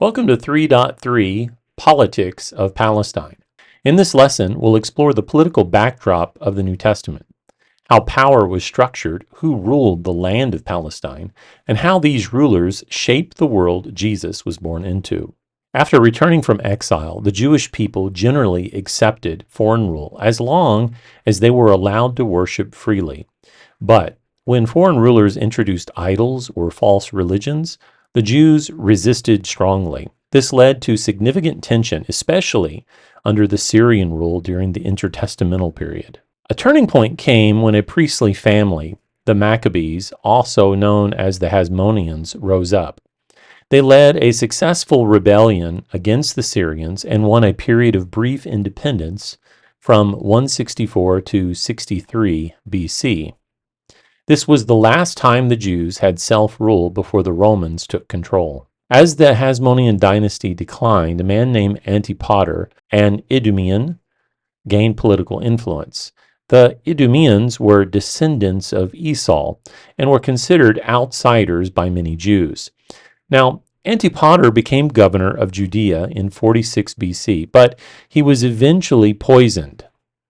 Welcome to 3.3 Politics of Palestine. In this lesson, we'll explore the political backdrop of the New Testament, how power was structured, who ruled the land of Palestine, and how these rulers shaped the world Jesus was born into. After returning from exile, the Jewish people generally accepted foreign rule as long as they were allowed to worship freely. But when foreign rulers introduced idols or false religions, the Jews resisted strongly. This led to significant tension, especially under the Syrian rule during the intertestamental period. A turning point came when a priestly family, the Maccabees, also known as the Hasmoneans, rose up. They led a successful rebellion against the Syrians and won a period of brief independence from 164 to 63 BC. This was the last time the Jews had self-rule before the Romans took control. As the Hasmonean dynasty declined, a man named Antipater, an Idumean, gained political influence. The Idumeans were descendants of Esau and were considered outsiders by many Jews. Now, Antipater became governor of Judea in 46 BC, but he was eventually poisoned.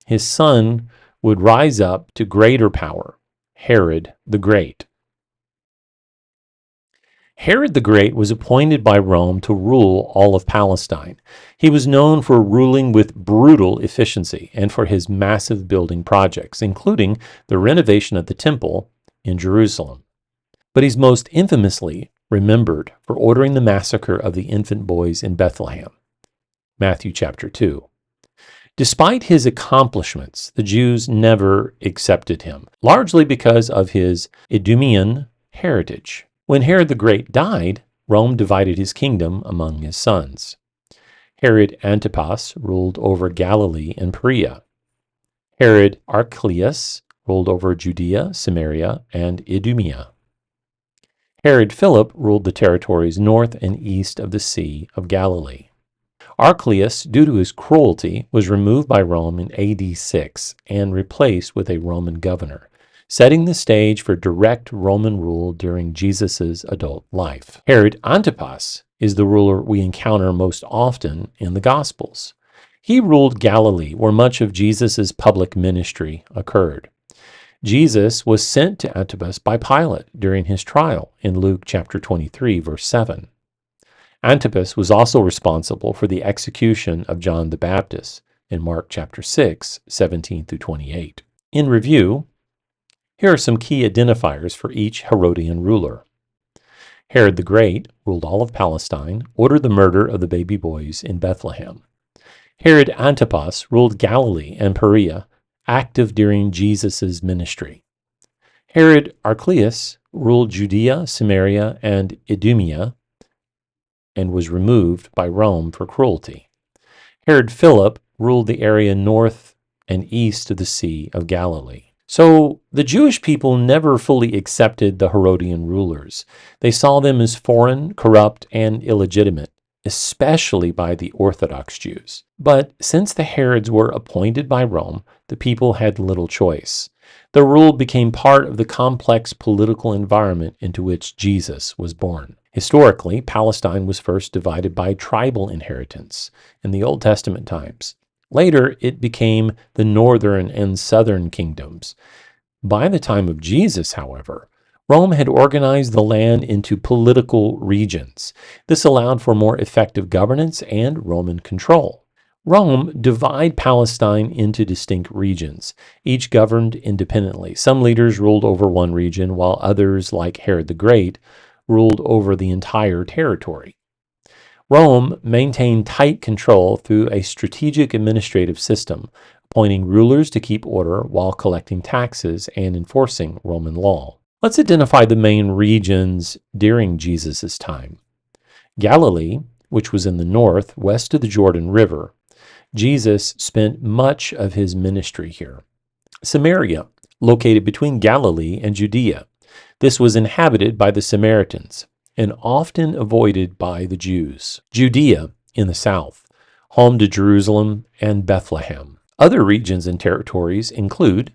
His son would rise up to greater power, Herod the Great. Herod the Great was appointed by Rome to rule all of Palestine. He was known for ruling with brutal efficiency and for his massive building projects, including the renovation of the temple in Jerusalem. But he's most infamously remembered for ordering the massacre of the infant boys in Bethlehem. Matthew chapter 2. Despite his accomplishments, the Jews never accepted him, largely because of his Idumean heritage. When Herod the Great died, Rome divided his kingdom among his sons. Herod Antipas ruled over Galilee and Perea. Herod Archelaus ruled over Judea, Samaria, and Idumea. Herod Philip ruled the territories north and east of the Sea of Galilee. Archelaus, due to his cruelty, was removed by Rome in AD 6 and replaced with a Roman governor, setting the stage for direct Roman rule during Jesus' adult life. Herod Antipas is the ruler we encounter most often in the Gospels. He ruled Galilee, where much of Jesus' public ministry occurred. Jesus was sent to Antipas by Pilate during his trial in Luke chapter 23, verse 7. Antipas was also responsible for the execution of John the Baptist in Mark chapter 6, 17 through 28. In review, here are some key identifiers for each Herodian ruler. Herod the Great ruled all of Palestine, ordered the murder of the baby boys in Bethlehem. Herod Antipas ruled Galilee and Perea, active during Jesus' ministry. Herod Archelaus ruled Judea, Samaria, and Idumea, and was removed by Rome for cruelty. Herod Philip ruled the area north and east of the Sea of Galilee. So the Jewish people never fully accepted the Herodian rulers. They saw them as foreign, corrupt, and illegitimate, especially by the Orthodox Jews. But since the Herods were appointed by Rome, the people had little choice. The rule became part of the complex political environment into which Jesus was born. Historically, Palestine was first divided by tribal inheritance in the Old Testament times. Later, it became the northern and southern kingdoms. By the time of Jesus, however, Rome had organized the land into political regions. This allowed for more effective governance and Roman control. Rome divided Palestine into distinct regions, each governed independently. Some leaders ruled over one region, while others, like Herod the Great, ruled over the entire territory. Rome maintained tight control through a strategic administrative system, appointing rulers to keep order while collecting taxes and enforcing Roman law. Let's identify the main regions during Jesus' time. Galilee, which was in the north, west of the Jordan River. Jesus spent much of his ministry here. Samaria, located between Galilee and Judea. This was inhabited by the Samaritans and often avoided by the Jews. Judea in the south, home to Jerusalem and Bethlehem. Other regions and territories include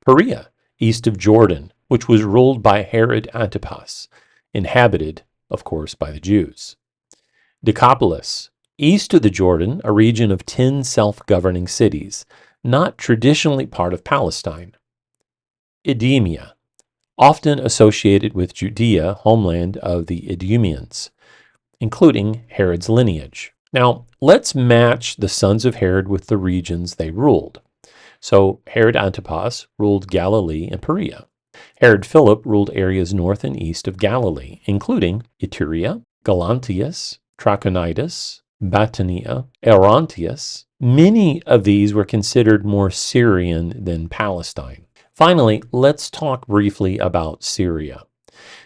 Perea, east of Jordan, which was ruled by Herod Antipas, inhabited, of course, by the Jews. Decapolis, east of the Jordan, a region of 10 self-governing cities, not traditionally part of Palestine. Idumea, often associated with Judea, homeland of the Idumeans, including Herod's lineage. Now, let's match the sons of Herod with the regions they ruled. So, Herod Antipas ruled Galilee and Perea. Herod Philip ruled areas north and east of Galilee, including Iturea, Galantius, Trachonitis, Batanea, Erontius. Many of these were considered more Syrian than Palestine. Finally, let's talk briefly about Syria.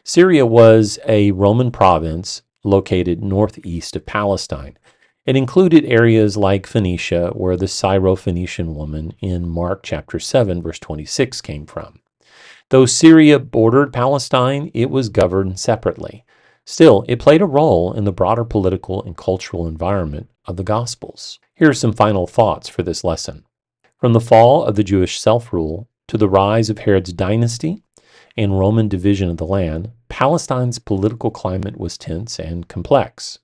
Syria was a Roman province located northeast of Palestine. It included areas like Phoenicia, where the Syro-Phoenician woman in Mark chapter 7, verse 26 came from. Though Syria bordered Palestine, it was governed separately. Still, it played a role in the broader political and cultural environment of the Gospels. Here are some final thoughts for this lesson. From the fall of the Jewish self-rule to the rise of Herod's dynasty and Roman division of the land, Palestine's political climate was tense and complex.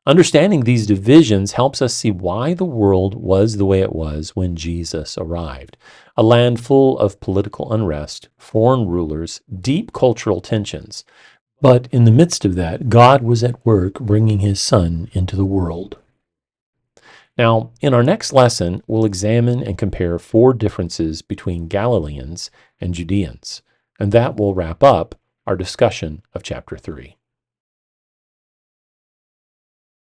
Understanding these divisions helps us see why the world was the way it was when Jesus arrived. A land full of political unrest, foreign rulers, deep cultural tensions. But in the midst of that, God was at work bringing his Son into the world. Now, in our next lesson, we'll examine and compare 4 differences between Galileans and Judeans, and that will wrap up our discussion of chapter 3.